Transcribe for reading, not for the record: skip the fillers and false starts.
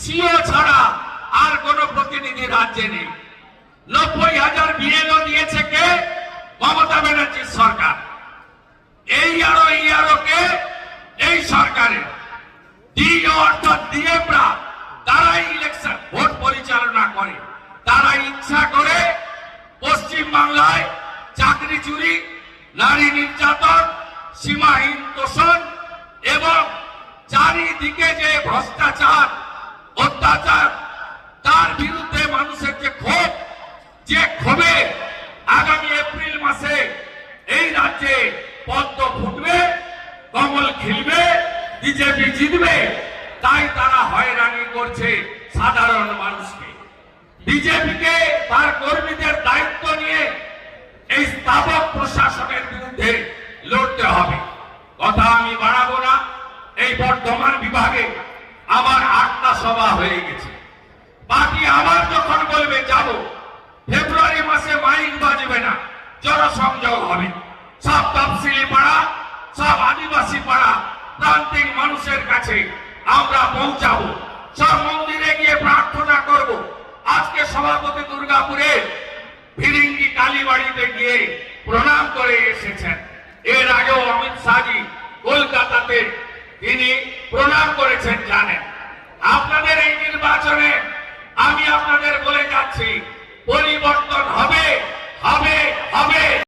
CO ছাড়া আর কোন প্রতিনিধি রাজ্যে নেই। 90,000 বিএলও দিয়েছে কে? মমতা ব্যানার্জির সরকার। এই আরো কে? এই সরকারের ডিও অর্থাৎ ডিএমরা, তারাই ইলেকশন ভোট পরিচালনা করে। তারা ইচ্ছা করে পশ্চিম বাংলায় চাকরি চুরি, নারী নির্যাতন, সীমাহীন তোষণ এবং চারিদিকে যে ভ্রষ্টাচার, অত্যাচার, তার বিরুদ্ধে মানুষের যে ক্ষোভ, যে ক্ষোভে আগামী এপ্রিল মাসে এই রাজ্যে পদ্ম ফুটবে, কমল খিলবে, বিজেপি জিতবে, তাই তারা হয়রানি করছে সাধারণ মানুষকে। বিজেপিকে তার কর্মীদের দায়িত্ব নিয়ে এই স্থাবক প্রশাসনের বিরুদ্ধে লড়তে হবে। কথা আমি বাড়াবো না। এই বর্ধমান বিভাগে আমার 8টা সভা হয়ে গেছে। বাকি আবার যখন বলবে যাব, ফেব্রুয়ারি মাসে মাইক বাজবে না, জনসংযোগ হবে। সব তফসিলি পাড়া, সব আদিবাসী পাড়া, প্রান্তিক মানুষের কাছে আমরা পৌঁছাবো। সব মন্দিরে গিয়ে প্রার্থনা করব। আজকে সভাপতি দুর্গাপুরে ভিরিঙ্গি কালীবাড়িতে গিয়ে প্রণাম করে এসেছেন। এর আগেও অমিত শাহজি কলকাতাতে তিনি প্রণাম করেছেন। জানেন, আপনাদের এই নির্বাচনে আমি আপনাদের বলে যাচ্ছি, পরিবর্তন হবে, হবে, হবে।